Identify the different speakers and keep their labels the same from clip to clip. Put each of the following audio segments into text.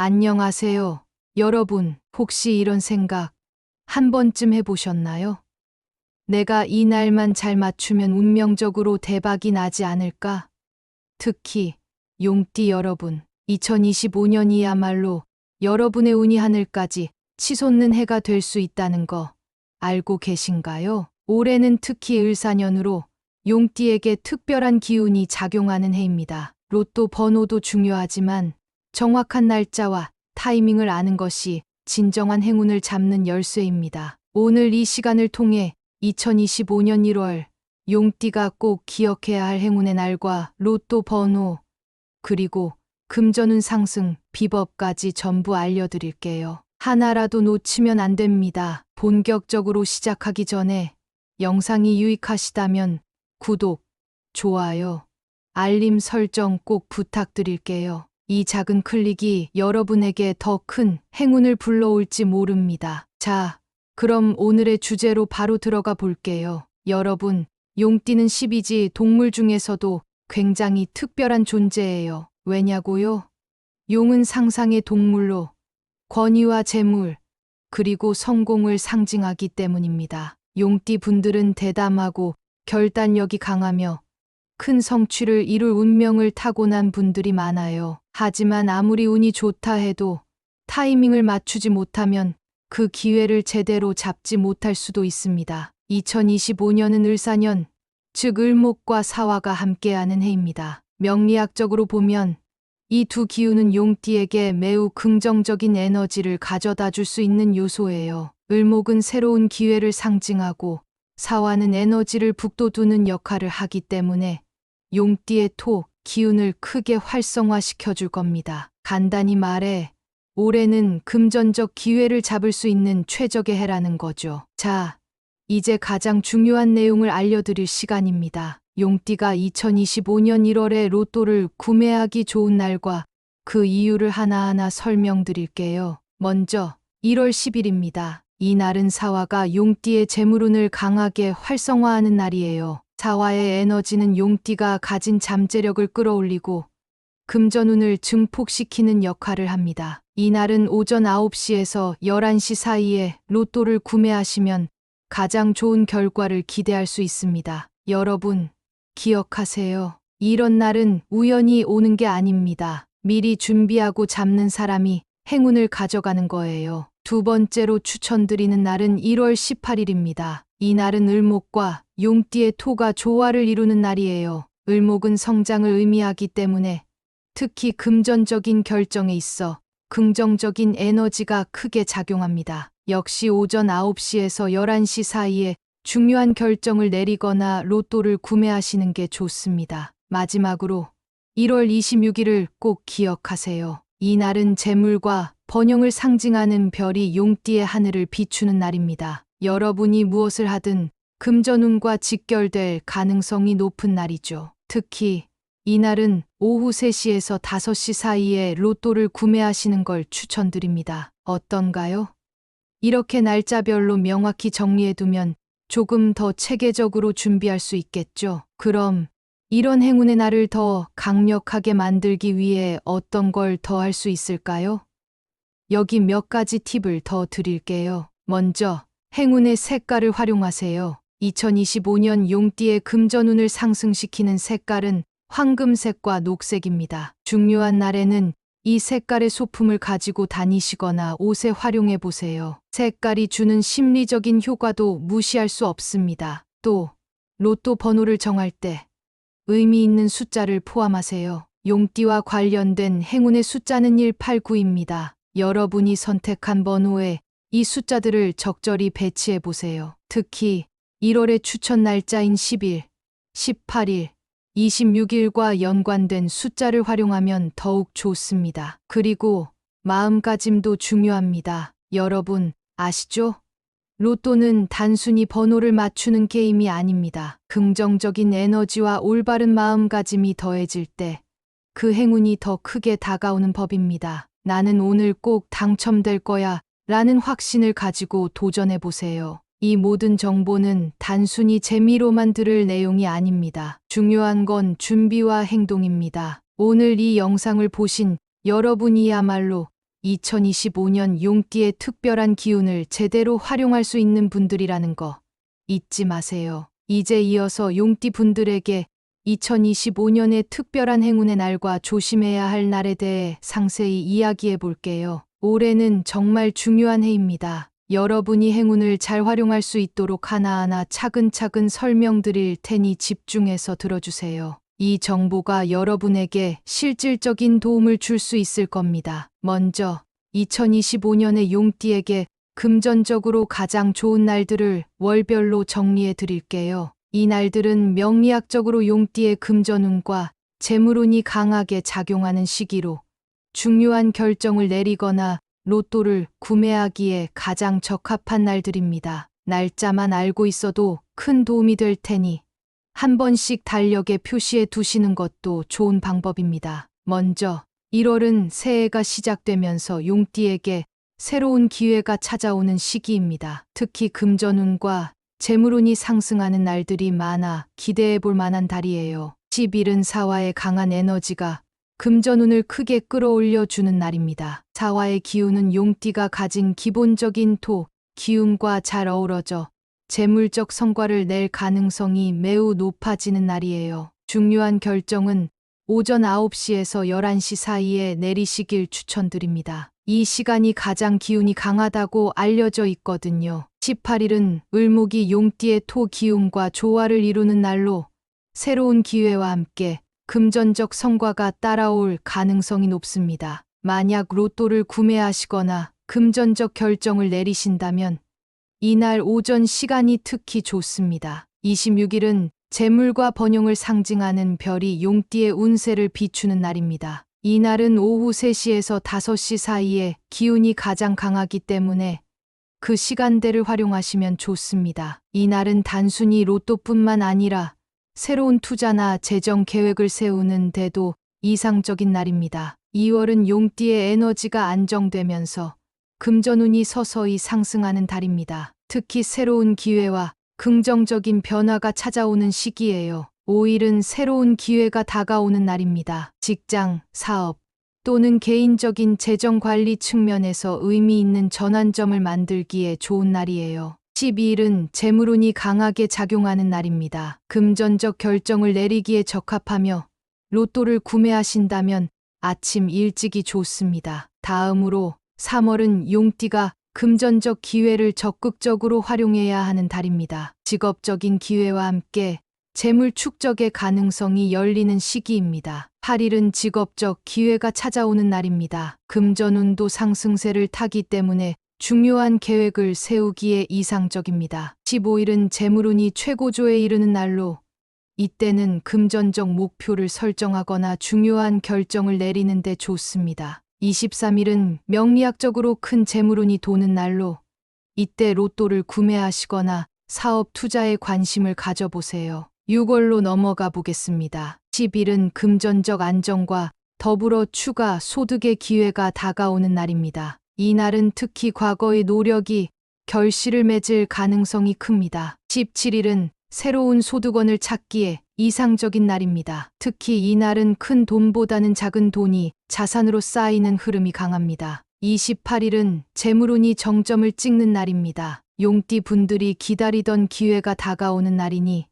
Speaker 1: 안녕하세요. 여러분, 혹시 이런 생각 한 번쯤 해보셨나요? 내가 이 날만 잘 맞추면 운명적으로 대박이 나지 않을까? 특히, 용띠 여러분, 2025년이야말로 여러분의 운이 하늘까지 치솟는 해가 될 수 있다는 거 알고 계신가요? 올해는 특히 을사년으로 용띠에게 특별한 기운이 작용하는 해입니다. 로또 번호도 중요하지만 정확한 날짜와 타이밍을 아는 것이 진정한 행운을 잡는 열쇠입니다. 오늘 이 시간을 통해 2025년 1월 용띠가 꼭 기억해야 할 행운의 날과 로또 번호, 그리고 금전운 상승 비법까지 전부 알려드릴게요. 하나라도 놓치면 안 됩니다. 본격적으로 시작하기 전에 영상이 유익하시다면 구독, 좋아요, 알림 설정 꼭 부탁드릴게요. 이 작은 클릭이 여러분에게 더 큰 행운을 불러올지 모릅니다. 자, 그럼 오늘의 주제로 바로 들어가 볼게요. 여러분, 용띠는 12지 동물 중에서도 굉장히 특별한 존재예요. 왜냐고요? 용은 상상의 동물로 권위와 재물, 그리고 성공을 상징하기 때문입니다. 용띠 분들은 대담하고 결단력이 강하며 큰 성취를 이룰 운명을 타고난 분들이 많아요. 하지만 아무리 운이 좋다 해도 타이밍을 맞추지 못하면 그 기회를 제대로 잡지 못할 수도 있습니다. 2025년은 을사년, 즉 을목과 사화가 함께하는 해입니다. 명리학적으로 보면 이 두 기운은 용띠에게 매우 긍정적인 에너지를 가져다 줄 수 있는 요소예요. 을목은 새로운 기회를 상징하고 사화는 에너지를 북돋우는 역할을 하기 때문에 용띠의 토, 기운을 크게 활성화시켜 줄 겁니다. 간단히 말해 올해는 금전적 기회를 잡을 수 있는 최적의 해라는 거죠. 자, 이제 가장 중요한 내용을 알려드릴 시간입니다. 용띠가 2025년 1월에 로또를 구매하기 좋은 날과 그 이유를 하나하나 설명드릴게요. 먼저 1월 10일입니다. 이 날은 사화가 용띠의 재물운을 강하게 활성화하는 날이에요. 사화의 에너지는 용띠가 가진 잠재력을 끌어올리고 금전운을 증폭시키는 역할을 합니다. 이 날은 오전 9시에서 11시 사이에 로또를 구매하시면 가장 좋은 결과를 기대할 수 있습니다. 여러분, 기억하세요. 이런 날은 우연히 오는 게 아닙니다. 미리 준비하고 잡는 사람이 행운을 가져가는 거예요. 두 번째로 추천드리는 날은 1월 18일입니다. 이 날은 을목과 용띠의 토가 조화를 이루는 날이에요. 을목은 성장을 의미하기 때문에 특히 금전적인 결정에 있어 긍정적인 에너지가 크게 작용합니다. 역시 오전 9시에서 11시 사이에 중요한 결정을 내리거나 로또를 구매하시는 게 좋습니다. 마지막으로 1월 26일을 꼭 기억하세요. 이 날은 재물과 번영을 상징하는 별이 용띠의 하늘을 비추는 날입니다. 여러분이 무엇을 하든 금전운과 직결될 가능성이 높은 날이죠. 특히 이 날은 오후 3시에서 5시 사이에 로또를 구매하시는 걸 추천드립니다. 어떤가요? 이렇게 날짜별로 명확히 정리해두면 조금 더 체계적으로 준비할 수 있겠죠. 그럼 이런 행운의 날을 더 강력하게 만들기 위해 어떤 걸 더 할 수 있을까요? 여기 몇 가지 팁을 더 드릴게요. 먼저 행운의 색깔을 활용하세요. 2025년 용띠의 금전운을 상승시키는 색깔은 황금색과 녹색입니다. 중요한 날에는 이 색깔의 소품을 가지고 다니시거나 옷에 활용해 보세요. 색깔이 주는 심리적인 효과도 무시할 수 없습니다. 또 로또 번호를 정할 때 의미 있는 숫자를 포함하세요. 용띠와 관련된 행운의 숫자는 189입니다. 여러분이 선택한 번호에 이 숫자들을 적절히 배치해 보세요. 특히 1월의 추천 날짜인 10일, 18일, 26일과 연관된 숫자를 활용하면 더욱 좋습니다. 그리고 마음가짐도 중요합니다. 여러분, 아시죠? 로또는 단순히 번호를 맞추는 게임이 아닙니다. 긍정적인 에너지와 올바른 마음가짐이 더해질 때 그 행운이 더 크게 다가오는 법입니다. 나는 오늘 꼭 당첨될 거야 라는 확신을 가지고 도전해 보세요. 이 모든 정보는 단순히 재미로만 들을 내용이 아닙니다. 중요한 건 준비와 행동입니다. 오늘 이 영상을 보신 여러분이야말로 2025년 용띠의 특별한 기운을 제대로 활용할 수 있는 분들이라는 거 잊지 마세요. 이제 이어서 용띠 분들에게 2025년의 특별한 행운의 날과 조심해야 할 날에 대해 상세히 이야기해 볼게요. 올해는 정말 중요한 해입니다. 여러분이 행운을 잘 활용할 수 있도록 하나하나 차근차근 설명드릴 테니 집중해서 들어주세요. 이 정보가 여러분에게 실질적인 도움을 줄 수 있을 겁니다. 먼저 2025년의 용띠에게 금전적으로 가장 좋은 날들을 월별로 정리해 드릴게요. 이 날들은 명리학적으로 용띠의 금전운과 재물운이 강하게 작용하는 시기로 중요한 결정을 내리거나 로또를 구매하기에 가장 적합한 날들입니다. 날짜만 알고 있어도 큰 도움이 될 테니 한 번씩 달력에 표시해 두시는 것도 좋은 방법입니다. 먼저 1월은 새해가 시작되면서 용띠에게 새로운 기회가 찾아오는 시기입니다. 특히 금전운과 재물운이 상승하는 날들이 많아 기대해 볼 만한 달이에요. 10일은 사화의 강한 에너지가 금전운을 크게 끌어올려 주는 날입니다. 사화의 기운은 용띠가 가진 기본적인 토, 기운과 잘 어우러져 재물적 성과를 낼 가능성이 매우 높아지는 날이에요. 중요한 결정은 오전 9시에서 11시 사이에 내리시길 추천드립니다. 이 시간이 가장 기운이 강하다고 알려져 있거든요. 18일은 을목이 용띠의 토 기운과 조화를 이루는 날로 새로운 기회와 함께 금전적 성과가 따라올 가능성이 높습니다. 만약 로또를 구매하시거나 금전적 결정을 내리신다면 이날 오전 시간이 특히 좋습니다. 26일은 재물과 번영을 상징하는 별이 용띠의 운세를 비추는 날입니다. 이날은 오후 3시에서 5시 사이에 기운이 가장 강하기 때문에 그 시간대를 활용하시면 좋습니다. 이날은 단순히 로또뿐만 아니라 새로운 투자나 재정 계획을 세우는 데도 이상적인 날입니다. 2월은 용띠의 에너지가 안정되면서 금전운이 서서히 상승하는 달입니다. 특히 새로운 기회와 긍정적인 변화가 찾아오는 시기예요. 5일은 새로운 기회가 다가오는 날입니다. 직장, 사업 또는 개인적인 재정 관리 측면에서 의미 있는 전환점을 만들기에 좋은 날이에요. 12일은 재물운이 강하게 작용하는 날입니다. 금전적 결정을 내리기에 적합하며 로또를 구매하신다면 아침 일찍이 좋습니다. 다음으로 3월은 용띠가 금전적 기회를 적극적으로 활용해야 하는 달입니다. 직업적인 기회와 함께 재물 축적의 가능성이 열리는 시기입니다. 8일은 직업적 기회가 찾아오는 날입니다. 금전운도 상승세를 타기 때문에 중요한 계획을 세우기에 이상적입니다. 15일은 재물운이 최고조에 이르는 날로 이때는 금전적 목표를 설정하거나 중요한 결정을 내리는 데 좋습니다. 23일은 명리학적으로 큰 재물운이 도는 날로 이때 로또를 구매하시거나 사업 투자에 관심을 가져보세요. 6월로 넘어가 보겠습니다. 10일은 금전적 안정과 더불어 추가 소득의 기회가 다가오는 날입니다. 이 날은 특히 과거의 노력이 결실을 맺을 가능성이 큽니다. 17일은 새로운 소득원을 찾기에 이상적인 날입니다. 특히 이 날은 큰 돈보다는 작은 돈이 자산으로 쌓이는 흐름이 강합니다. 28일은 재물운이 정점을 찍는 날입니다. 용띠 분들이 기다리던 기회가 다가오는 날이니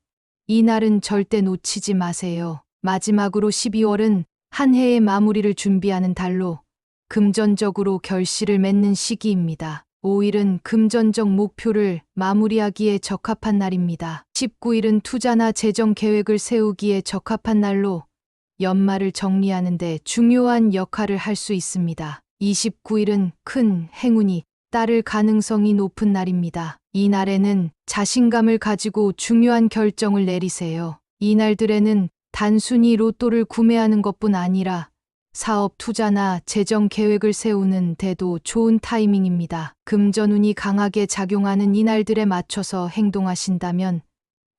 Speaker 1: 이 날은 절대 놓치지 마세요. 마지막으로 12월은 한 해의 마무리를 준비하는 달로 금전적으로 결실을 맺는 시기입니다. 5일은 금전적 목표를 마무리하기에 적합한 날입니다. 19일은 투자나 재정 계획을 세우기에 적합한 날로 연말을 정리하는 데 중요한 역할을 할 수 있습니다. 29일은 큰 행운이 따를 가능성이 높은 날입니다. 이 날에는 자신감을 가지고 중요한 결정을 내리세요. 이 날들에는 단순히 로또를 구매하는 것뿐 아니라 사업 투자나 재정 계획을 세우는 데도 좋은 타이밍입니다. 금전운이 강하게 작용하는 이 날들에 맞춰서 행동하신다면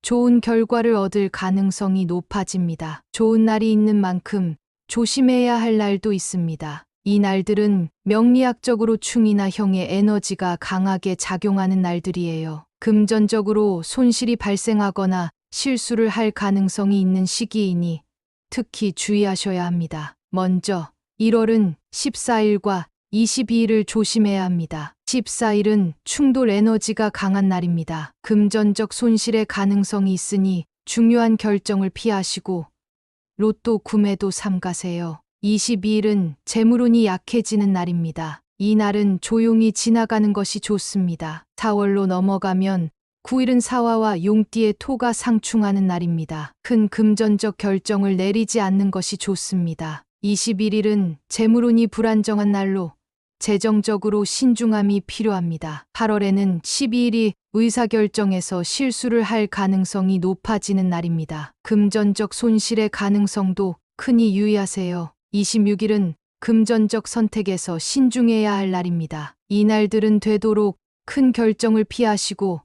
Speaker 1: 좋은 결과를 얻을 가능성이 높아집니다. 좋은 날이 있는 만큼 조심해야 할 날도 있습니다. 이 날들은 명리학적으로 충이나 형의 에너지가 강하게 작용하는 날들이에요. 금전적으로 손실이 발생하거나 실수를 할 가능성이 있는 시기이니 특히 주의하셔야 합니다. 먼저 1월은 14일과 22일을 조심해야 합니다. 14일은 충돌 에너지가 강한 날입니다. 금전적 손실의 가능성이 있으니 중요한 결정을 피하시고 로또 구매도 삼가세요. 22일은 재물운이 약해지는 날입니다. 이 날은 조용히 지나가는 것이 좋습니다. 4월로 넘어가면 9일은 사화와 용띠의 토가 상충하는 날입니다. 큰 금전적 결정을 내리지 않는 것이 좋습니다. 21일은 재물운이 불안정한 날로 재정적으로 신중함이 필요합니다. 8월에는 12일이 의사결정에서 실수를 할 가능성이 높아지는 날입니다. 금전적 손실의 가능성도 크니 유의하세요. 26일은 금전적 선택에서 신중해야 할 날입니다. 이 날들은 되도록 큰 결정을 피하시고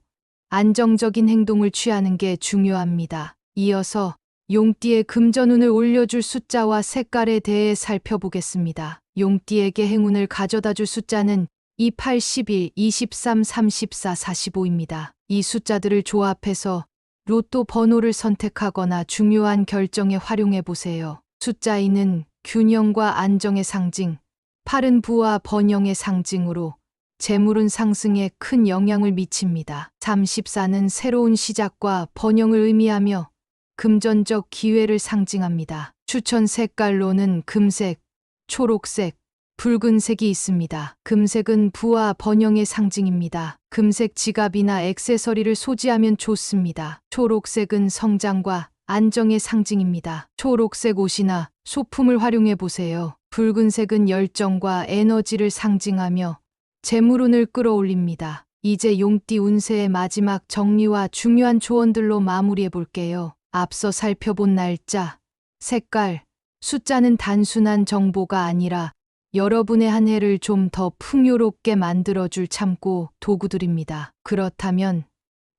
Speaker 1: 안정적인 행동을 취하는 게 중요합니다. 이어서 용띠의 금전운을 올려줄 숫자와 색깔에 대해 살펴보겠습니다. 용띠에게 행운을 가져다 줄 숫자는 28, 11, 23, 34, 45입니다. 이 숫자들을 조합해서 로또 번호를 선택하거나 중요한 결정에 활용해 보세요. 숫자 2는 균형과 안정의 상징, 8은 부와 번영의 상징으로 재물운 상승에 큰 영향을 미칩니다. 34는 새로운 시작과 번영을 의미하며 금전적 기회를 상징합니다. 추천 색깔로는 금색, 초록색, 붉은색이 있습니다. 금색은 부와 번영의 상징입니다. 금색 지갑이나 액세서리를 소지하면 좋습니다. 초록색은 성장과 안정의 상징입니다. 초록색 옷이나 소품을 활용해 보세요. 붉은색은 열정과 에너지를 상징하며 재물운을 끌어올립니다. 이제 용띠 운세의 마지막 정리와 중요한 조언들로 마무리해 볼게요. 앞서 살펴본 날짜, 색깔, 숫자는 단순한 정보가 아니라 여러분의 한 해를 좀 더 풍요롭게 만들어줄 참고 도구들입니다. 그렇다면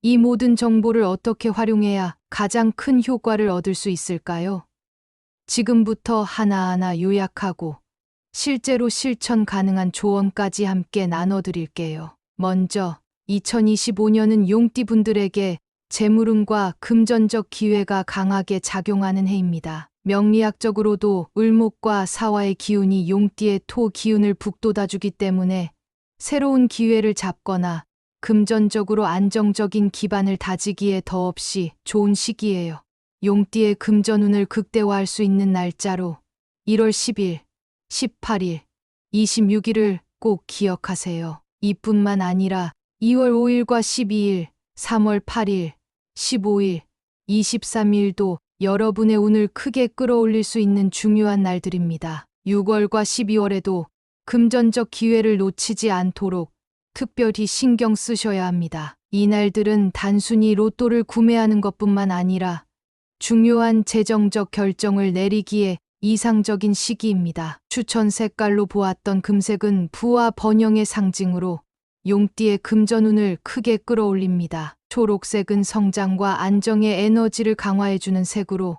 Speaker 1: 이 모든 정보를 어떻게 활용해야 가장 큰 효과를 얻을 수 있을까요? 지금부터 하나하나 요약하고 실제로 실천 가능한 조언까지 함께 나눠드릴게요. 먼저 2025년은 용띠분들에게 재물운과 금전적 기회가 강하게 작용하는 해입니다. 명리학적으로도 을목과 사화의 기운이 용띠의 토 기운을 북돋아주기 때문에 새로운 기회를 잡거나 금전적으로 안정적인 기반을 다지기에 더없이 좋은 시기예요. 용띠의 금전운을 극대화할 수 있는 날짜로 1월 10일, 18일, 26일을 꼭 기억하세요. 이뿐만 아니라 2월 5일과 12일, 3월 8일, 15일, 23일도 여러분의 운을 크게 끌어올릴 수 있는 중요한 날들입니다. 6월과 12월에도 금전적 기회를 놓치지 않도록 특별히 신경 쓰셔야 합니다. 이 날들은 단순히 로또를 구매하는 것뿐만 아니라 중요한 재정적 결정을 내리기에 이상적인 시기입니다. 추천 색깔로 보았던 금색은 부와 번영의 상징으로 용띠의 금전운을 크게 끌어올립니다. 초록색은 성장과 안정의 에너지를 강화해주는 색으로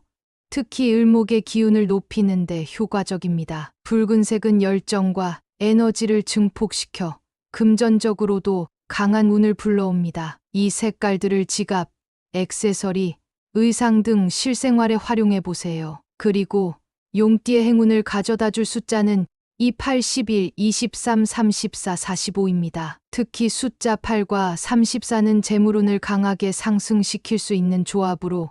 Speaker 1: 특히 을목의 기운을 높이는 데 효과적입니다. 붉은색은 열정과 에너지를 증폭시켜 금전적으로도 강한 운을 불러옵니다. 이 색깔들을 지갑, 액세서리, 의상 등 실생활에 활용해 보세요. 그리고 용띠의 행운을 가져다 줄 숫자는 28, 11, 23, 34, 45입니다. 특히 숫자 8과 34는 재물운을 강하게 상승시킬 수 있는 조합으로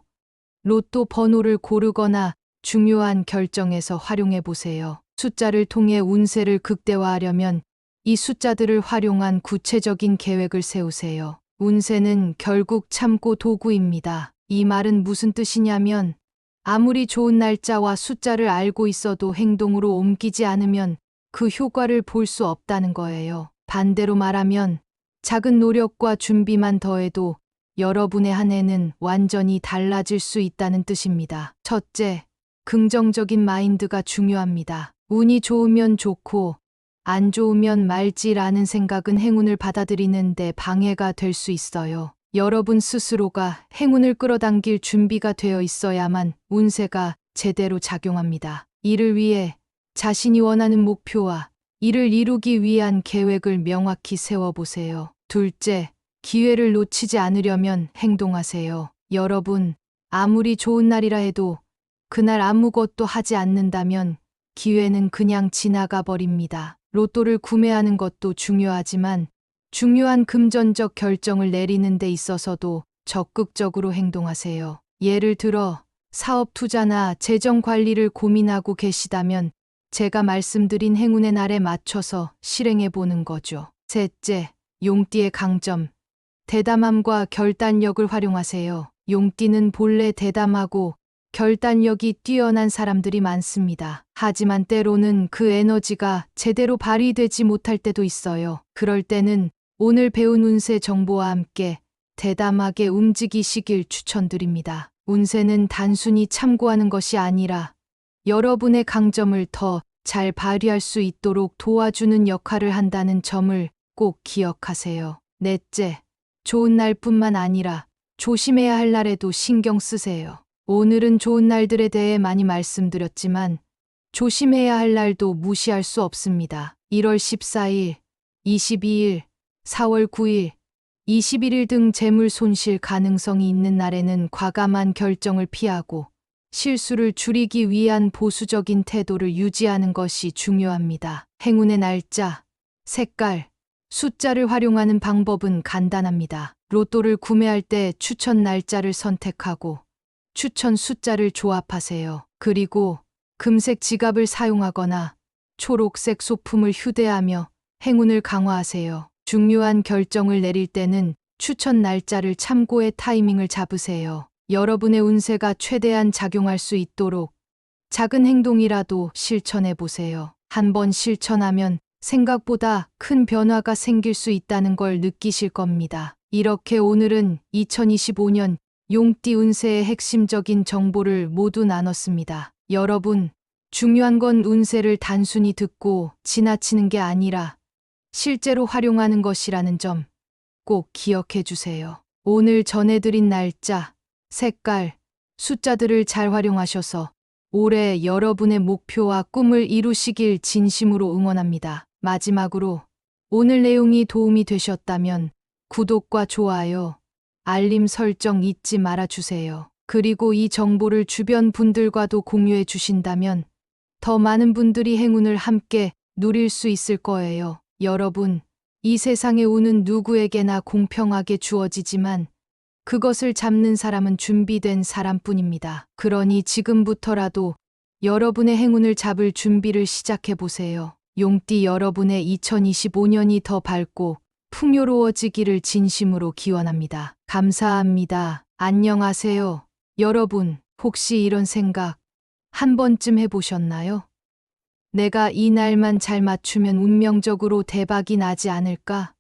Speaker 1: 로또 번호를 고르거나 중요한 결정에서 활용해 보세요. 숫자를 통해 운세를 극대화하려면 이 숫자들을 활용한 구체적인 계획을 세우세요. 운세는 결국 참고 도구입니다. 이 말은 무슨 뜻이냐면 아무리 좋은 날짜와 숫자를 알고 있어도 행동으로 옮기지 않으면 그 효과를 볼 수 없다는 거예요. 반대로 말하면 작은 노력과 준비만 더해도 여러분의 한 해는 완전히 달라질 수 있다는 뜻입니다. 첫째, 긍정적인 마인드가 중요합니다. 운이 좋으면 좋고 안 좋으면 말지라는 생각은 행운을 받아들이는데 방해가 될 수 있어요. 여러분 스스로가 행운을 끌어당길 준비가 되어 있어야만 운세가 제대로 작용합니다. 이를 위해 자신이 원하는 목표와 이를 이루기 위한 계획을 명확히 세워보세요. 둘째, 기회를 놓치지 않으려면 행동하세요. 여러분, 아무리 좋은 날이라 해도 그날 아무것도 하지 않는다면 기회는 그냥 지나가 버립니다. 로또를 구매하는 것도 중요하지만 중요한 금전적 결정을 내리는 데 있어서도 적극적으로 행동하세요. 예를 들어 사업 투자나 재정 관리를 고민하고 계시다면 제가 말씀드린 행운의 날에 맞춰서 실행해 보는 거죠. 셋째, 용띠의 강점. 대담함과 결단력을 활용하세요. 용띠는 본래 대담하고 결단력이 뛰어난 사람들이 많습니다. 하지만 때로는 그 에너지가 제대로 발휘되지 못할 때도 있어요. 그럴 때는 오늘 배운 운세 정보와 함께 대담하게 움직이시길 추천드립니다. 운세는 단순히 참고하는 것이 아니라 여러분의 강점을 더 잘 발휘할 수 있도록 도와주는 역할을 한다는 점을 꼭 기억하세요. 넷째, 좋은 날뿐만 아니라 조심해야 할 날에도 신경 쓰세요. 오늘은 좋은 날들에 대해 많이 말씀드렸지만 조심해야 할 날도 무시할 수 없습니다. 1월 14일, 22일, 4월 9일, 21일 등 재물 손실 가능성이 있는 날에는 과감한 결정을 피하고 실수를 줄이기 위한 보수적인 태도를 유지하는 것이 중요합니다. 행운의 날짜, 색깔, 숫자를 활용하는 방법은 간단합니다. 로또를 구매할 때 추천 날짜를 선택하고 추천 숫자를 조합하세요. 그리고 금색 지갑을 사용하거나 초록색 소품을 휴대하며 행운을 강화하세요. 중요한 결정을 내릴 때는 추천 날짜를 참고해 타이밍을 잡으세요. 여러분의 운세가 최대한 작용할 수 있도록 작은 행동이라도 실천해 보세요. 한번 실천하면 생각보다 큰 변화가 생길 수 있다는 걸 느끼실 겁니다. 이렇게 오늘은 2025년 용띠 운세의 핵심적인 정보를 모두 나눴습니다. 여러분, 중요한 건 운세를 단순히 듣고 지나치는 게 아니라 실제로 활용하는 것이라는 점 꼭 기억해 주세요. 오늘 전해드린 날짜, 색깔, 숫자들을 잘 활용하셔서 올해 여러분의 목표와 꿈을 이루시길 진심으로 응원합니다. 마지막으로 오늘 내용이 도움이 되셨다면 구독과 좋아요, 알림 설정 잊지 말아주세요. 그리고 이 정보를 주변 분들과도 공유해 주신다면 더 많은 분들이 행운을 함께 누릴 수 있을 거예요. 여러분, 이 세상의 운은 누구에게나 공평하게 주어지지만 그것을 잡는 사람은 준비된 사람뿐입니다. 그러니 지금부터라도 여러분의 행운을 잡을 준비를 시작해 보세요. 용띠 여러분의 2025년이 더 밝고 풍요로워지기를 진심으로 기원합니다. 감사합니다. 안녕하세요. 여러분, 혹시 이런 생각 한 번쯤 해보셨나요? 내가 이 날만 잘 맞추면 운명적으로 대박이 나지 않을까?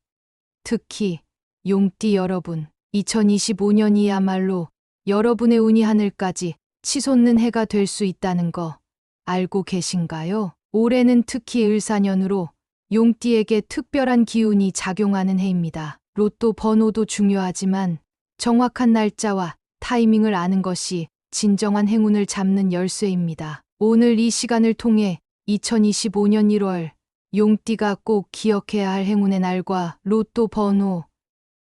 Speaker 1: 특히 용띠 여러분, 2025년이야말로 여러분의 운이 하늘까지 치솟는 해가 될 수 있다는 거 알고 계신가요? 올해는 특히 을사년으로 용띠에게 특별한 기운이 작용하는 해입니다. 로또 번호도 중요하지만 정확한 날짜와 타이밍을 아는 것이 진정한 행운을 잡는 열쇠입니다. 오늘 이 시간을 통해 2025년 1월 용띠가 꼭 기억해야 할 행운의 날과 로또 번호,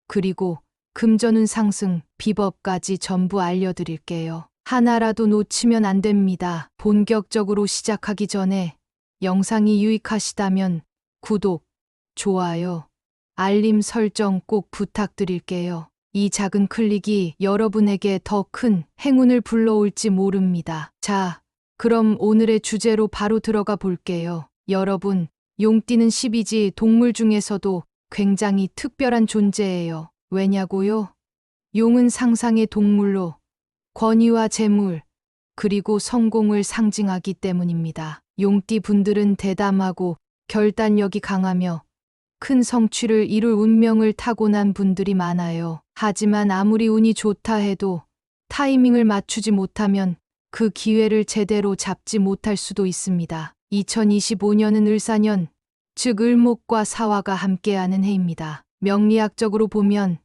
Speaker 1: 그리고 금전운 상승 비법까지 전부 알려드릴게요. 하나라도 놓치면 안 됩니다. 본격적으로 시작하기 전에 영상이 유익하시다면 구독, 좋아요, 알림 설정 꼭 부탁드릴게요. 이 작은 클릭이 여러분에게 더 큰 행운을 불러올지 모릅니다. 자, 그럼 오늘의 주제로 바로 들어가 볼게요. 여러분, 용띠는 12지 동물 중에서도 굉장히 특별한 존재예요. 왜냐고요? 용은 상상의 동물로 권위와 재물, 그리고 성공을 상징하기 때문입니다. 용띠 분들은 대담하고 결단력이 강하며 큰 성취를 이룰 운명을 타고난 분들이 많아요. 하지만 아무리 운이 좋다 해도 타이밍을 맞추지 못하면 그 기회를 제대로 잡지 못할 수도 있습니다. 2025년은 을사년, 즉 을목과 사화가 함께하는 해입니다. 명리학적으로 보면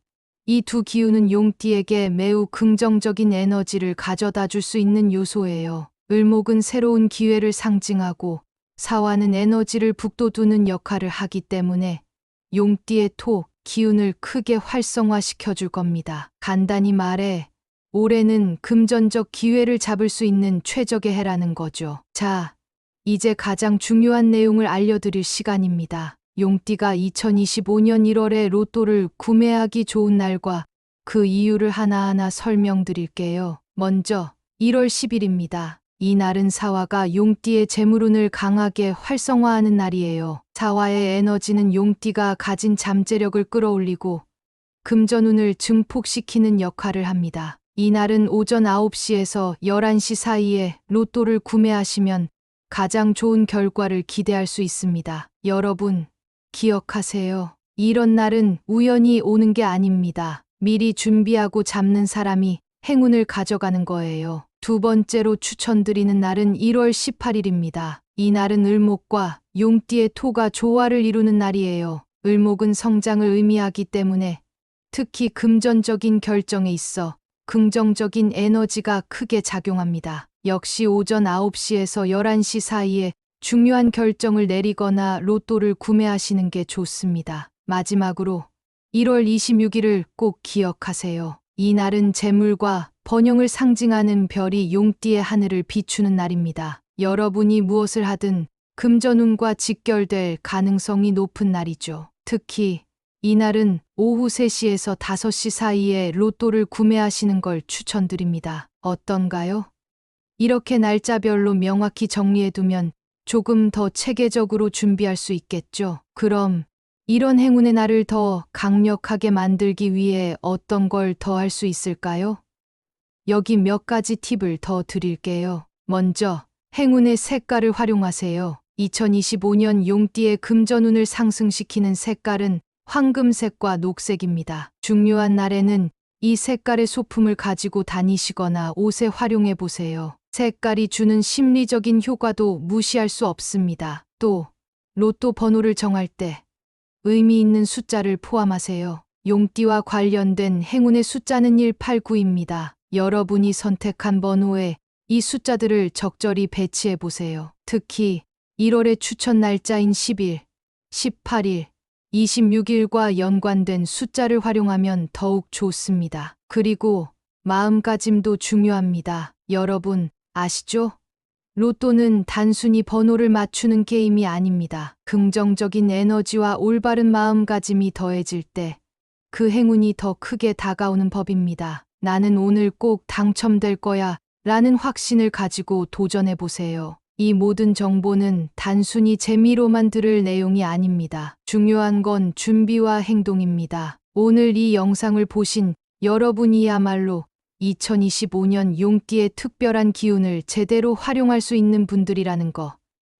Speaker 1: 이 두 기운은 용띠에게 매우 긍정적인 에너지를 가져다 줄 수 있는 요소예요. 을목은 새로운 기회를 상징하고 사화는 에너지를 북돋우는 역할을 하기 때문에 용띠의 토, 기운을 크게 활성화시켜 줄 겁니다. 간단히 말해 올해는 금전적 기회를 잡을 수 있는 최적의 해라는 거죠. 자, 이제 가장 중요한 내용을 알려드릴 시간입니다. 용띠가 2025년 1월에 로또를 구매하기 좋은 날과 그 이유를 하나하나 설명드릴게요. 먼저 1월 10일입니다. 이 날은 사화가 용띠의 재물운을 강하게 활성화하는 날이에요. 사화의 에너지는 용띠가 가진 잠재력을 끌어올리고 금전운을 증폭시키는 역할을 합니다. 이 날은 오전 9시에서 11시 사이에 로또를 구매하시면 가장 좋은 결과를 기대할 수 있습니다. 여러분, 기억하세요. 이런 날은 우연히 오는 게 아닙니다. 미리 준비하고 잡는 사람이 행운을 가져가는 거예요. 두 번째로 추천드리는 날은 1월 18일입니다. 이 날은 을목과 용띠의 토가 조화를 이루는 날이에요. 을목은 성장을 의미하기 때문에 특히 금전적인 결정에 있어 긍정적인 에너지가 크게 작용합니다. 역시 오전 9시에서 11시 사이에 중요한 결정을 내리거나 로또를 구매하시는 게 좋습니다. 마지막으로 1월 26일을 꼭 기억하세요. 이 날은 재물과 번영을 상징하는 별이 용띠의 하늘을 비추는 날입니다. 여러분이 무엇을 하든 금전운과 직결될 가능성이 높은 날이죠. 특히 이 날은 오후 3시에서 5시 사이에 로또를 구매하시는 걸 추천드립니다. 어떤가요? 이렇게 날짜별로 명확히 정리해두면 조금 더 체계적으로 준비할 수 있겠죠. 그럼 이런 행운의 날을 더 강력하게 만들기 위해 어떤 걸 더 할 수 있을까요? 여기 몇 가지 팁을 더 드릴게요. 먼저 행운의 색깔을 활용하세요. 2025년 용띠의 금전운을 상승시키는 색깔은 황금색과 녹색입니다. 중요한 날에는 이 색깔의 소품을 가지고 다니시거나 옷에 활용해 보세요. 색깔이 주는 심리적인 효과도 무시할 수 없습니다. 또 로또 번호를 정할 때 의미 있는 숫자를 포함하세요. 용띠와 관련된 행운의 숫자는 189입니다. 여러분이 선택한 번호에 이 숫자들을 적절히 배치해 보세요. 특히 1월의 추천 날짜인 10일, 18일, 26일과 연관된 숫자를 활용하면 더욱 좋습니다. 그리고 마음가짐도 중요합니다. 여러분, 아시죠? 로또는 단순히 번호를 맞추는 게임이 아닙니다. 긍정적인 에너지와 올바른 마음가짐이 더해질 때 그 행운이 더 크게 다가오는 법입니다. 나는 오늘 꼭 당첨될 거야 라는 확신을 가지고 도전해 보세요. 이 모든 정보는 단순히 재미로만 들을 내용이 아닙니다. 중요한 건 준비와 행동입니다. 오늘 이 영상을 보신 여러분이야말로 2025년 용띠의 특별한 기운을 제대로 활용할 수 있는 분들이라는 거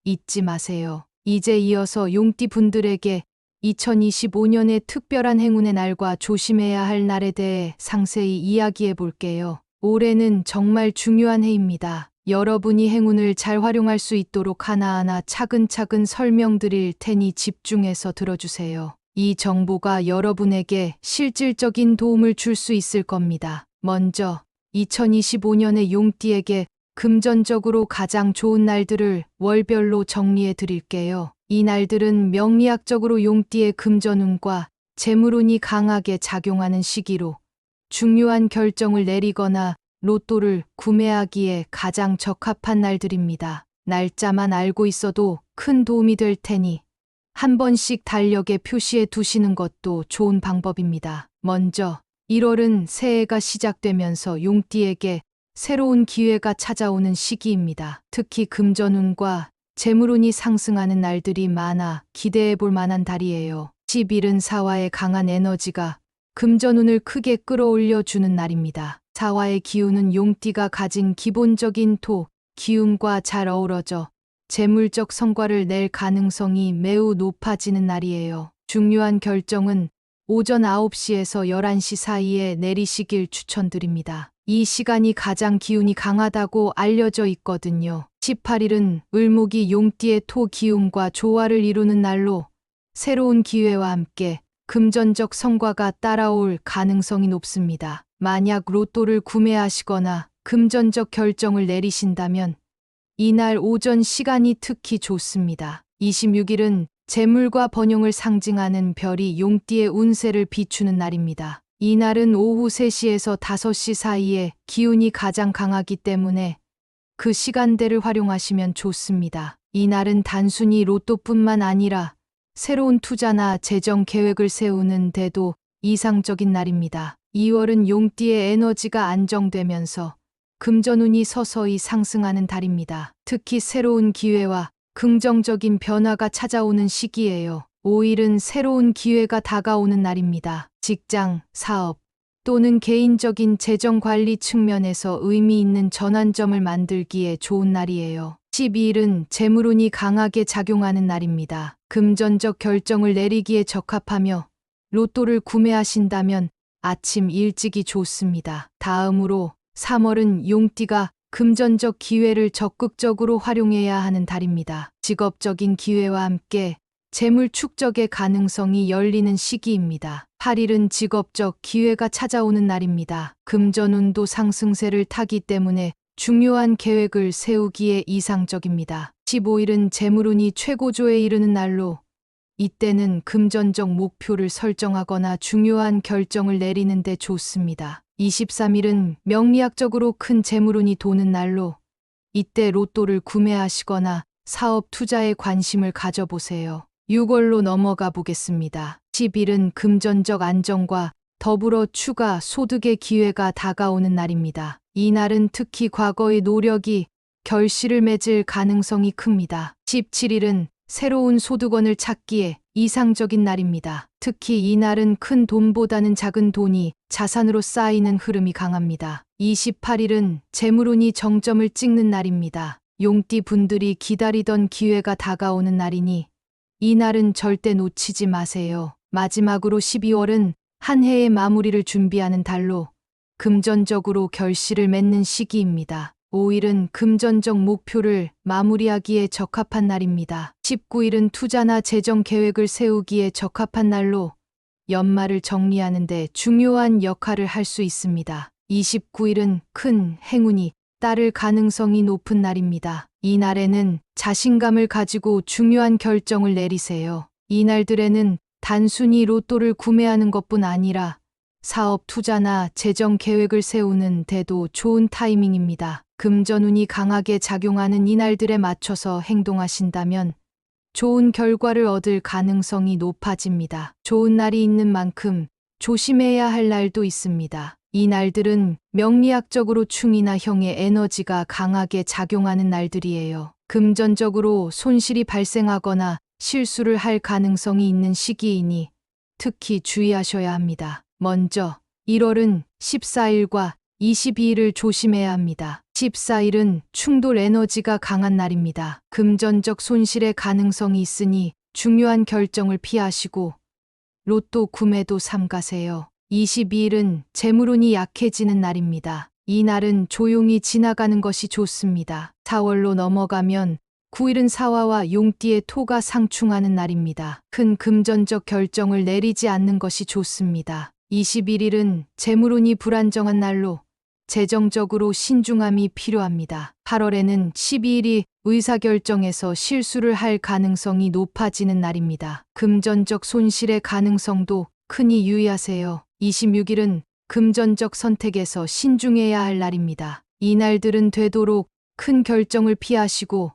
Speaker 1: 잊지 마세요. 이제 이어서 용띠 분들에게 2025년의 특별한 행운의 날과 조심해야 할 날에 대해 상세히 이야기해 볼게요. 올해는 정말 중요한 해입니다. 여러분이 행운을 잘 활용할 수 있도록 하나하나 차근차근 설명드릴 테니 집중해서 들어주세요. 이 정보가 여러분에게 실질적인 도움을 줄 수 있을 겁니다. 먼저 2025년의 용띠에게 금전적으로 가장 좋은 날들을 월별로 정리해 드릴게요. 이 날들은 명리학적으로 용띠의 금전운과 재물운이 강하게 작용하는 시기로 중요한 결정을 내리거나 로또를 구매하기에 가장 적합한 날들입니다. 날짜만 알고 있어도 큰 도움이 될 테니 한 번씩 달력에 표시해 두시는 것도 좋은 방법입니다. 먼저 1월은 새해가 시작되면서 용띠에게 새로운 기회가 찾아오는 시기입니다. 특히 금전운과 재물운이 상승하는 날들이 많아 기대해 볼 만한 달이에요. 10일은 사화의 강한 에너지가 금전운을 크게 끌어올려 주는 날입니다. 사화의 기운은 용띠가 가진 기본적인 토, 기운과 잘 어우러져 재물적 성과를 낼 가능성이 매우 높아지는 날이에요. 중요한 결정은 오전 9시에서 11시 사이에 내리시길 추천드립니다. 이 시간이 가장 기운이 강하다고 알려져 있거든요. 18일은 을목이 용띠의 토 기운과 조화를 이루는 날로 새로운 기회와 함께 금전적 성과가 따라올 가능성이 높습니다. 만약 로또를 구매하시거나 금전적 결정을 내리신다면 이날 오전 시간이 특히 좋습니다. 26일은 재물과 번영을 상징하는 별이 용띠의 운세를 비추는 날입니다. 이날은 오후 3시에서 5시 사이에 기운이 가장 강하기 때문에 그 시간대를 활용하시면 좋습니다. 이날은 단순히 로또뿐만 아니라 새로운 투자나 재정 계획을 세우는 데도 이상적인 날입니다. 2월은 용띠의 에너지가 안정되면서 금전운이 서서히 상승하는 달입니다. 특히 새로운 기회와 긍정적인 변화가 찾아오는 시기예요. 5일은 새로운 기회가 다가오는 날입니다. 직장, 사업 또는 개인적인 재정 관리 측면에서 의미 있는 전환점을 만들기에 좋은 날이에요. 12일은 재물운이 강하게 작용하는 날입니다. 금전적 결정을 내리기에 적합하며 로또를 구매하신다면 아침 일찍이 좋습니다. 다음으로 3월은 용띠가 금전적 기회를 적극적으로 활용해야 하는 달입니다. 직업적인 기회와 함께 재물 축적의 가능성이 열리는 시기입니다. 8일은 직업적 기회가 찾아오는 날입니다. 금전운도 상승세를 타기 때문에 중요한 계획을 세우기에 이상적입니다. 15일은 재물운이 최고조에 이르는 날로 이때는 금전적 목표를 설정하거나 중요한 결정을 내리는 데 좋습니다. 23일은 명리학적으로 큰 재물운이 도는 날로 이때 로또를 구매하시거나 사업 투자에 관심을 가져보세요. 6월로 넘어가 보겠습니다. 10일은 금전적 안정과 더불어 추가 소득의 기회가 다가오는 날입니다. 이 날은 특히 과거의 노력이 결실을 맺을 가능성이 큽니다. 17일은 새로운 소득원을 찾기에 이상적인 날입니다. 특히 이 날은 큰 돈보다는 작은 돈이 자산으로 쌓이는 흐름이 강합니다. 28일은 재물운이 정점을 찍는 날입니다. 용띠 분들이 기다리던 기회가 다가오는 날이니 이 날은 절대 놓치지 마세요. 마지막으로 12월은 한 해의 마무리를 준비하는 달로 금전적으로 결실을 맺는 시기입니다. 5일은 금전적 목표를 마무리하기에 적합한 날입니다. 19일은 투자나 재정 계획을 세우기에 적합한 날로 연말을 정리하는 데 중요한 역할을 할 수 있습니다. 29일은 큰 행운이 따를 가능성이 높은 날입니다. 이 날에는 자신감을 가지고 중요한 결정을 내리세요. 이 날들에는 단순히 로또를 구매하는 것뿐 아니라 사업 투자나 재정 계획을 세우는 데도 좋은 타이밍입니다. 금전운이 강하게 작용하는 이 날들에 맞춰서 행동하신다면 좋은 결과를 얻을 가능성이 높아집니다. 좋은 날이 있는 만큼 조심해야 할 날도 있습니다. 이 날들은 명리학적으로 충이나 형의 에너지가 강하게 작용하는 날들이에요. 금전적으로 손실이 발생하거나 실수를 할 가능성이 있는 시기이니 특히 주의하셔야 합니다. 먼저 1월은 14일과 22일을 조심해야 합니다. 14일은 충돌 에너지가 강한 날입니다. 금전적 손실의 가능성이 있으니 중요한 결정을 피하시고 로또 구매도 삼가세요. 22일은 재물운이 약해지는 날입니다. 이 날은 조용히 지나가는 것이 좋습니다. 4월로 넘어가면 9일은 사화와 용띠의 토가 상충하는 날입니다. 큰 금전적 결정을 내리지 않는 것이 좋습니다. 21일은 재물운이 불안정한 날로 재정적으로 신중함이 필요합니다. 8월에는 12일이 의사결정에서 실수를 할 가능성이 높아지는 날입니다. 금전적 손실의 가능성도 크니 유의하세요. 26일은 금전적 선택에서 신중해야 할 날입니다. 이 날들은 되도록 큰 결정을 피하시고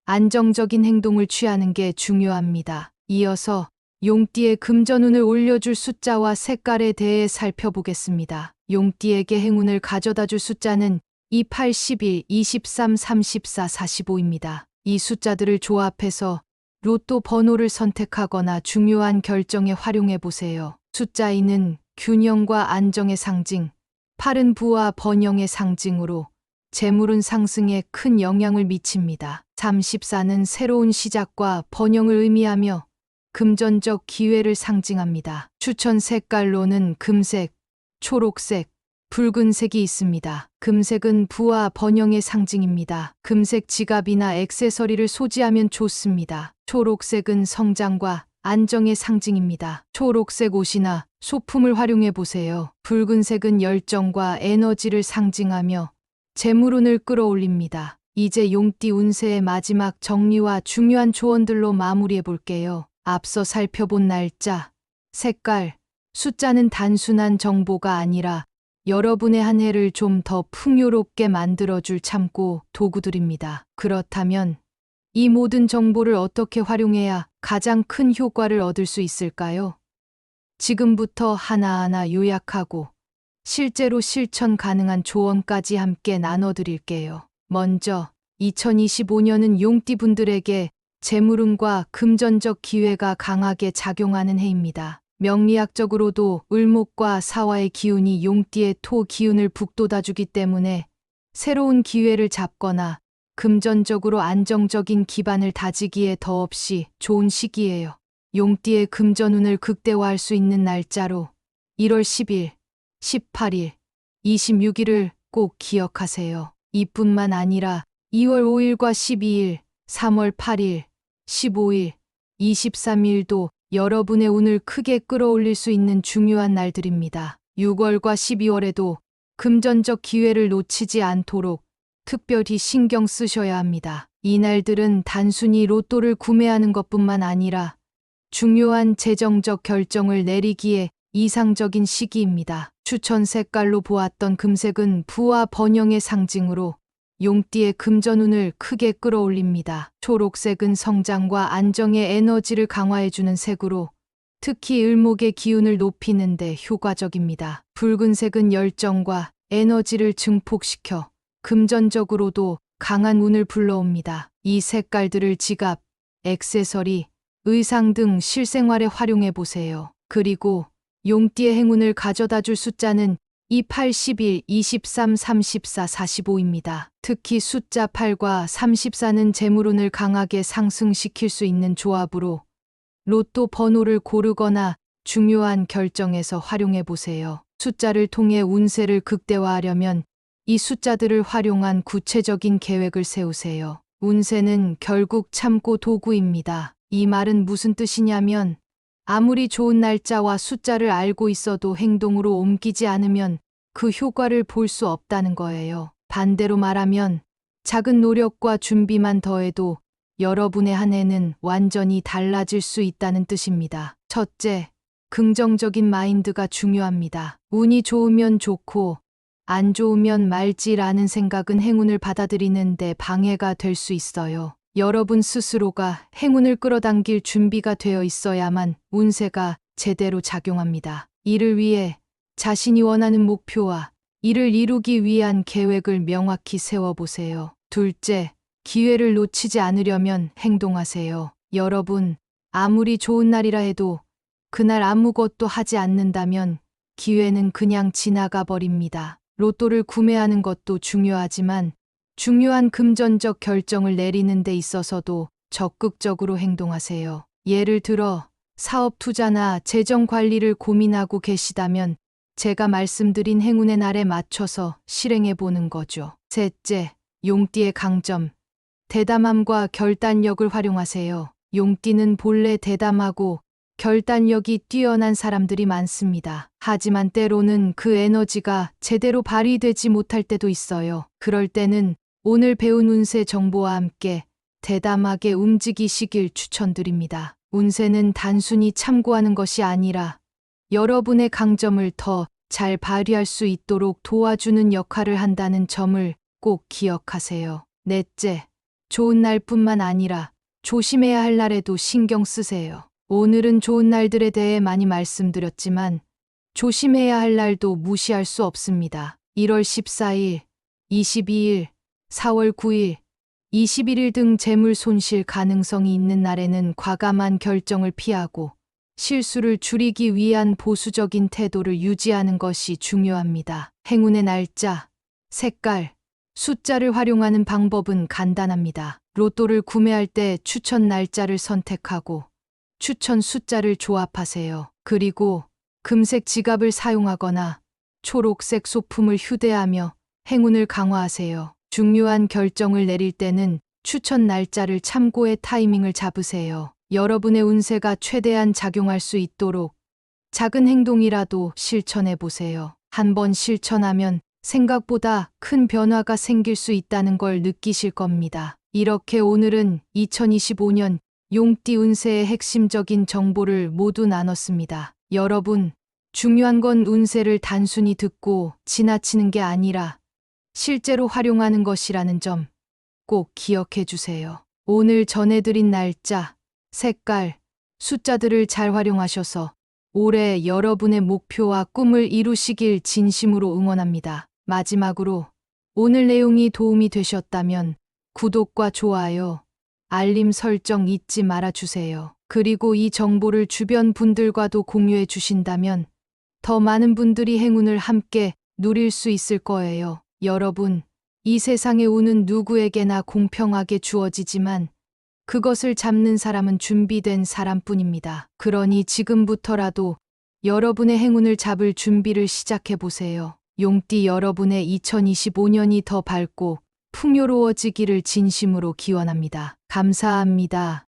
Speaker 1: 안정적인 행동을 취하는 게 중요합니다. 이어서 용띠의 금전운을 올려줄 숫자와 색깔에 대해 살펴보겠습니다. 용띠에게 행운을 가져다 줄 숫자는 28, 11, 23, 34, 45입니다. 이 숫자들을 조합해서 로또 번호를 선택하거나 중요한 결정에 활용해 보세요. 숫자 2는 균형과 안정의 상징, 8은 부와 번영의 상징으로 재물운 상승에 큰 영향을 미칩니다. 34는 새로운 시작과 번영을 의미하며 금전적 기회를 상징합니다. 추천 색깔로는 금색, 초록색, 붉은색이 있습니다. 금색은 부와 번영의 상징입니다. 금색 지갑이나 액세서리를 소지하면 좋습니다. 초록색은 성장과 안정의 상징입니다. 초록색 옷이나 소품을 활용해 보세요. 붉은색은 열정과 에너지를 상징하며 재물운을 끌어올립니다. 이제 용띠 운세의 마지막 정리와 중요한 조언들로 마무리해 볼게요. 앞서 살펴본 날짜, 색깔, 숫자는 단순한 정보가 아니라 여러분의 한 해를 좀 더 풍요롭게 만들어줄 참고 도구들입니다. 그렇다면 이 모든 정보를 어떻게 활용해야 가장 큰 효과를 얻을 수 있을까요? 지금부터 하나하나 요약하고 실제로 실천 가능한 조언까지 함께 나눠드릴게요. 먼저 2025년은 용띠분들에게 재물운과 금전적 기회가 강하게 작용하는 해입니다. 명리학적으로도 을목과 사화의 기운이 용띠의 토 기운을 북돋아주기 때문에 새로운 기회를 잡거나 금전적으로 안정적인 기반을 다지기에 더없이 좋은 시기예요. 용띠의 금전운을 극대화할 수 있는 날짜로 1월 10일, 18일, 26일을 꼭 기억하세요. 이뿐만 아니라 2월 5일과 12일, 3월 8일, 15일, 23일도 여러분의 운을 크게 끌어올릴 수 있는 중요한 날들입니다. 6월과 12월에도 금전적 기회를 놓치지 않도록 특별히 신경 쓰셔야 합니다. 이 날들은 단순히 로또를 구매하는 것뿐만 아니라 중요한 재정적 결정을 내리기에 이상적인 시기입니다. 추천 색깔로 보았던 금색은 부와 번영의 상징으로 용띠의 금전운을 크게 끌어올립니다. 초록색은 성장과 안정의 에너지를 강화해주는 색으로 특히 을목의 기운을 높이는 데 효과적입니다. 붉은색은 열정과 에너지를 증폭시켜 금전적으로도 강한 운을 불러옵니다. 이 색깔들을 지갑, 액세서리, 의상 등 실생활에 활용해 보세요. 그리고 용띠의 행운을 가져다 줄 숫자는 28, 11, 23, 34, 45입니다. 특히 숫자 8과 34는 재물운을 강하게 상승시킬 수 있는 조합으로 로또 번호를 고르거나 중요한 결정에서 활용해 보세요. 숫자를 통해 운세를 극대화하려면 이 숫자들을 활용한 구체적인 계획을 세우세요. 운세는 결국 참고 도구입니다. 이 말은 무슨 뜻이냐면 아무리 좋은 날짜와 숫자를 알고 있어도 행동으로 옮기지 않으면 그 효과를 볼 수 없다는 거예요. 반대로 말하면 작은 노력과 준비만 더해도 여러분의 한 해는 완전히 달라질 수 있다는 뜻입니다. 첫째, 긍정적인 마인드가 중요합니다. 운이 좋으면 좋고 안 좋으면 말지라는 생각은 행운을 받아들이는데 방해가 될 수 있어요. 여러분 스스로가 행운을 끌어당길 준비가 되어 있어야만 운세가 제대로 작용합니다. 이를 위해 자신이 원하는 목표와 이를 이루기 위한 계획을 명확히 세워보세요. 둘째, 기회를 놓치지 않으려면 행동하세요. 여러분, 아무리 좋은 날이라 해도 그날 아무것도 하지 않는다면 기회는 그냥 지나가 버립니다. 로또를 구매하는 것도 중요하지만 중요한 금전적 결정을 내리는 데 있어서도 적극적으로 행동하세요. 예를 들어 사업 투자나 재정 관리를 고민하고 계시다면 제가 말씀드린 행운의 날에 맞춰서 실행해 보는 거죠. 셋째, 용띠의 강점, 대담함과 결단력을 활용하세요. 용띠는 본래 대담하고 결단력이 뛰어난 사람들이 많습니다. 하지만 때로는 그 에너지가 제대로 발휘되지 못할 때도 있어요. 그럴 때는 오늘 배운 운세 정보와 함께 대담하게 움직이시길 추천드립니다. 운세는 단순히 참고하는 것이 아니라 여러분의 강점을 더 잘 발휘할 수 있도록 도와주는 역할을 한다는 점을 꼭 기억하세요. 넷째, 좋은 날뿐만 아니라 조심해야 할 날에도 신경 쓰세요. 오늘은 좋은 날들에 대해 많이 말씀드렸지만 조심해야 할 날도 무시할 수 없습니다. 1월 14일, 22일, 4월 9일, 21일 등 재물 손실 가능성이 있는 날에는 과감한 결정을 피하고 실수를 줄이기 위한 보수적인 태도를 유지하는 것이 중요합니다. 행운의 날짜, 색깔, 숫자를 활용하는 방법은 간단합니다. 로또를 구매할 때 추천 날짜를 선택하고 추천 숫자를 조합하세요. 그리고 금색 지갑을 사용하거나 초록색 소품을 휴대하며 행운을 강화하세요. 중요한 결정을 내릴 때는 추천 날짜를 참고해 타이밍을 잡으세요. 여러분의 운세가 최대한 작용할 수 있도록 작은 행동이라도 실천해 보세요. 한번 실천하면 생각보다 큰 변화가 생길 수 있다는 걸 느끼실 겁니다. 이렇게 오늘은 2025년 용띠 운세의 핵심적인 정보를 모두 나눴습니다. 여러분, 중요한 건 운세를 단순히 듣고 지나치는 게 아니라 실제로 활용하는 것이라는 점 꼭 기억해 주세요. 오늘 전해드린 날짜, 색깔, 숫자들을 잘 활용하셔서 올해 여러분의 목표와 꿈을 이루시길 진심으로 응원합니다. 마지막으로 오늘 내용이 도움이 되셨다면 구독과 좋아요, 알림 설정 잊지 말아주세요. 그리고 이 정보를 주변 분들과도 공유해 주신다면 더 많은 분들이 행운을 함께 누릴 수 있을 거예요. 여러분, 이 세상의 운은 누구에게나 공평하게 주어지지만 그것을 잡는 사람은 준비된 사람뿐입니다. 그러니 지금부터라도 여러분의 행운을 잡을 준비를 시작해 보세요. 용띠 여러분의 2025년이 더 밝고 풍요로워지기를 진심으로 기원합니다. 감사합니다.